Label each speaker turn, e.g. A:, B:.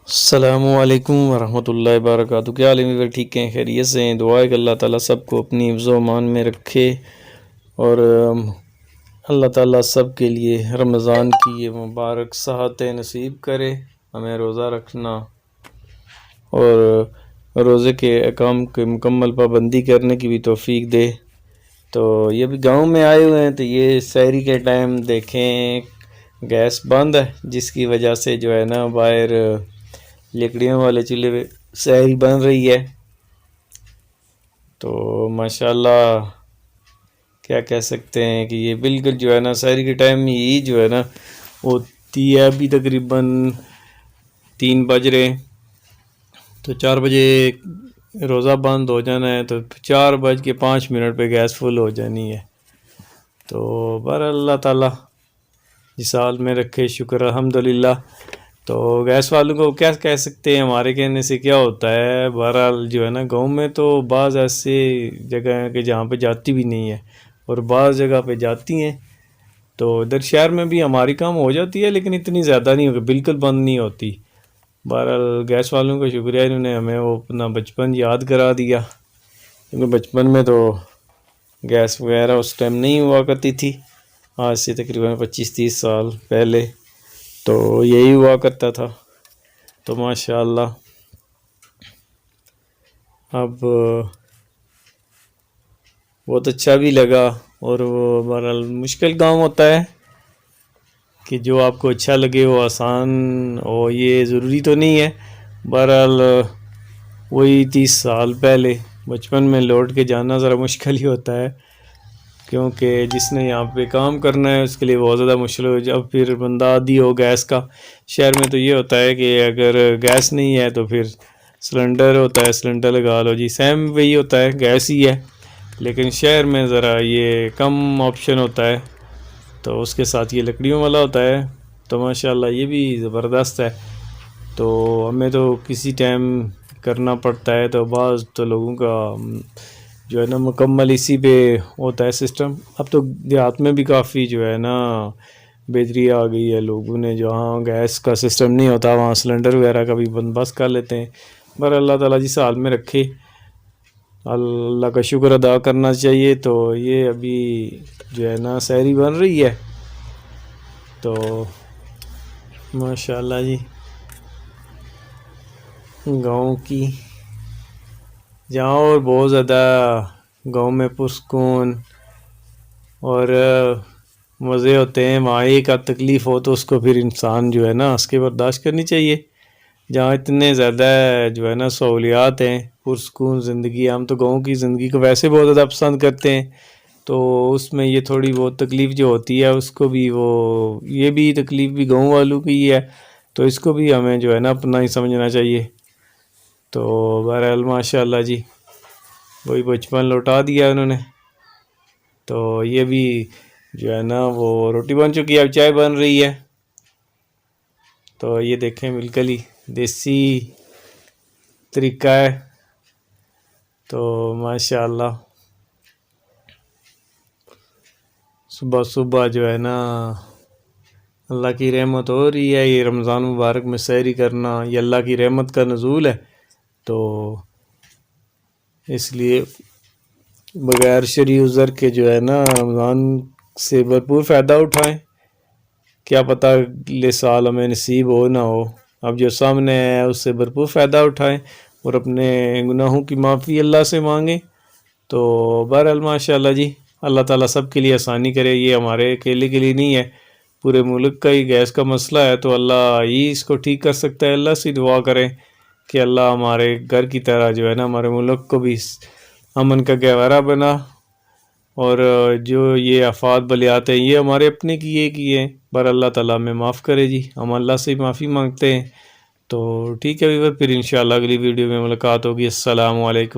A: السلام علیکم ورحمۃ اللہ وبرکاتہ۔ کیا حال ہے؟ ٹھیک ہیں، خیریت سے ہیں؟ دعا ہے کہ اللہ تعالیٰ سب کو اپنی حفظ و امان میں رکھے اور اللہ تعالیٰ سب کے لیے رمضان کی یہ مبارک صحت نصیب کرے، ہمیں روزہ رکھنا اور روزے کے احکام کے مکمل پابندی کرنے کی بھی توفیق دے۔ تو یہ بھی گاؤں میں آئے ہوئے ہیں، تو یہ سحری کے ٹائم دیکھیں گیس بند ہے، جس کی وجہ سے جو ہے نا باہر لکڑیوں والے چولہے پہ سحری بن رہی ہے۔ تو ماشاءاللہ کیا کہہ سکتے ہیں کہ یہ بالکل جو ہے نا سحری کے ٹائم یہی جو ہے نا ہوتی ہے۔ ابھی تقریباً 3 بج رہے، تو 4 بجے روزہ بند ہو جانا ہے، تو 4:05 پہ گیس فل ہو جانی ہے۔ تو بہرحال اللہ تعالیٰ جس حال میں رکھے، شکر الحمدللہ۔ تو گیس والوں کو کیا کہہ سکتے ہیں، ہمارے کہنے سے کیا ہوتا ہے۔ بہرحال جو ہے نا گاؤں میں تو بعض ایسے جگہ ہیں کہ جہاں پہ جاتی بھی نہیں ہے، اور بعض جگہ پہ جاتی ہیں۔ تو ادھر شہر میں بھی ہماری کام ہو جاتی ہے، لیکن اتنی زیادہ نہیں ہوگی، بالکل بند نہیں ہوتی۔ بہرحال گیس والوں کا شکریہ، انہوں نے ہمیں وہ اپنا بچپن یاد کرا دیا، کیونکہ بچپن میں تو گیس وغیرہ اس ٹائم نہیں ہوا کرتی تھی، آج سے تقریباً 25-30 سال پہلے تو یہی ہوا کرتا تھا۔ تو ماشاءاللہ اب بہت اچھا بھی لگا، اور وہ بہرحال مشکل کام ہوتا ہے کہ جو آپ کو اچھا لگے وہ آسان ہو، یہ ضروری تو نہیں ہے۔ بہرحال وہی 30 سال پہلے بچپن میں لوٹ کے جانا ذرا مشکل ہی ہوتا ہے، کیونکہ جس نے یہاں پہ کام کرنا ہے اس کے لیے بہت زیادہ مشکل ہو۔ جب پھر بندہ عادی ہو گیس کا، شہر میں تو یہ ہوتا ہے کہ اگر گیس نہیں ہے تو پھر سلنڈر ہوتا ہے، سلنڈر لگا لو جی، سیم وہی ہوتا ہے، گیس ہی ہے۔ لیکن شہر میں ذرا یہ کم آپشن ہوتا ہے، تو اس کے ساتھ یہ لکڑیوں والا ہوتا ہے۔ تو ماشاءاللہ یہ بھی زبردست ہے۔ تو ہمیں تو کسی ٹائم کرنا پڑتا ہے، تو بعض تو لوگوں کا جو ہے نا مکمل اسی پہ ہوتا ہے سسٹم۔ اب تو دیہات میں بھی کافی جو ہے نا بہتری آ گئی ہے، لوگوں نے جہاں گیس کا سسٹم نہیں ہوتا وہاں سلنڈر وغیرہ کا بھی بندوبست کر لیتے ہیں۔ پر اللہ تعالیٰ جس حال میں رکھے، اللہ کا شکر ادا کرنا چاہیے۔ تو یہ ابھی جو ہے نا سحری بن رہی ہے، تو ماشاءاللہ جی گاؤں کی جہاں اور بہت زیادہ گاؤں میں پرسکون اور مزے ہوتے ہیں، وہاں ایک آدھ تکلیف ہو تو اس کو پھر انسان جو ہے نا اس کے برداشت کرنی چاہیے۔ جہاں اتنے زیادہ جو ہے نا سہولیات ہیں، پرسکون زندگی، ہم تو گاؤں کی زندگی کو ویسے بہت زیادہ پسند کرتے ہیں، تو اس میں یہ تھوڑی بہت تکلیف جو ہوتی ہے اس کو بھی یہ بھی تکلیف بھی گاؤں والوں کی ہی ہے، تو اس کو بھی ہمیں جو ہے نا اپنا ہی سمجھنا چاہیے۔ تو بہرحال ماشاءاللہ جی وہی بچپن لوٹا دیا انہوں نے۔ تو یہ بھی جو ہے نا وہ روٹی بن چکی ہے، اب چائے بن رہی ہے۔ تو یہ دیکھیں بالکل ہی دیسی طریقہ ہے۔ تو ماشاءاللہ صبح صبح جو ہے نا اللہ کی رحمت ہو رہی ہے۔ یہ رمضان مبارک میں سحری کرنا یہ اللہ کی رحمت کا نزول ہے، تو اس لیے بغیر شرعی عذر کے جو ہے نا رمضان سے بھرپور فائدہ اٹھائیں۔ کیا پتہ اگلے سال ہمیں نصیب ہو نہ ہو، اب جو سامنے ہے اس سے بھرپور فائدہ اٹھائیں اور اپنے گناہوں کی معافی اللہ سے مانگیں۔ تو بہرحال ماشاءاللہ جی اللہ تعالیٰ سب کے لیے آسانی کرے، یہ ہمارے اکیلے کے لیے نہیں ہے، پورے ملک کا ہی گیس کا مسئلہ ہے، تو اللہ ہی اس کو ٹھیک کر سکتا ہے۔ اللہ سے دعا کریں کہ اللہ ہمارے گھر کی طرح جو ہے نا ہمارے ملک کو بھی امن کا گہوارہ بنا، اور جو یہ آفات بلیات ہیں یہ ہمارے اپنے کیے پر اللہ تعالیٰ ہمیں معاف کرے جی، ہم اللہ سے معافی مانگتے ہیں۔ تو ٹھیک ہے پھر انشاءاللہ اگلی ویڈیو میں ملاقات ہوگی۔ السلام علیکم۔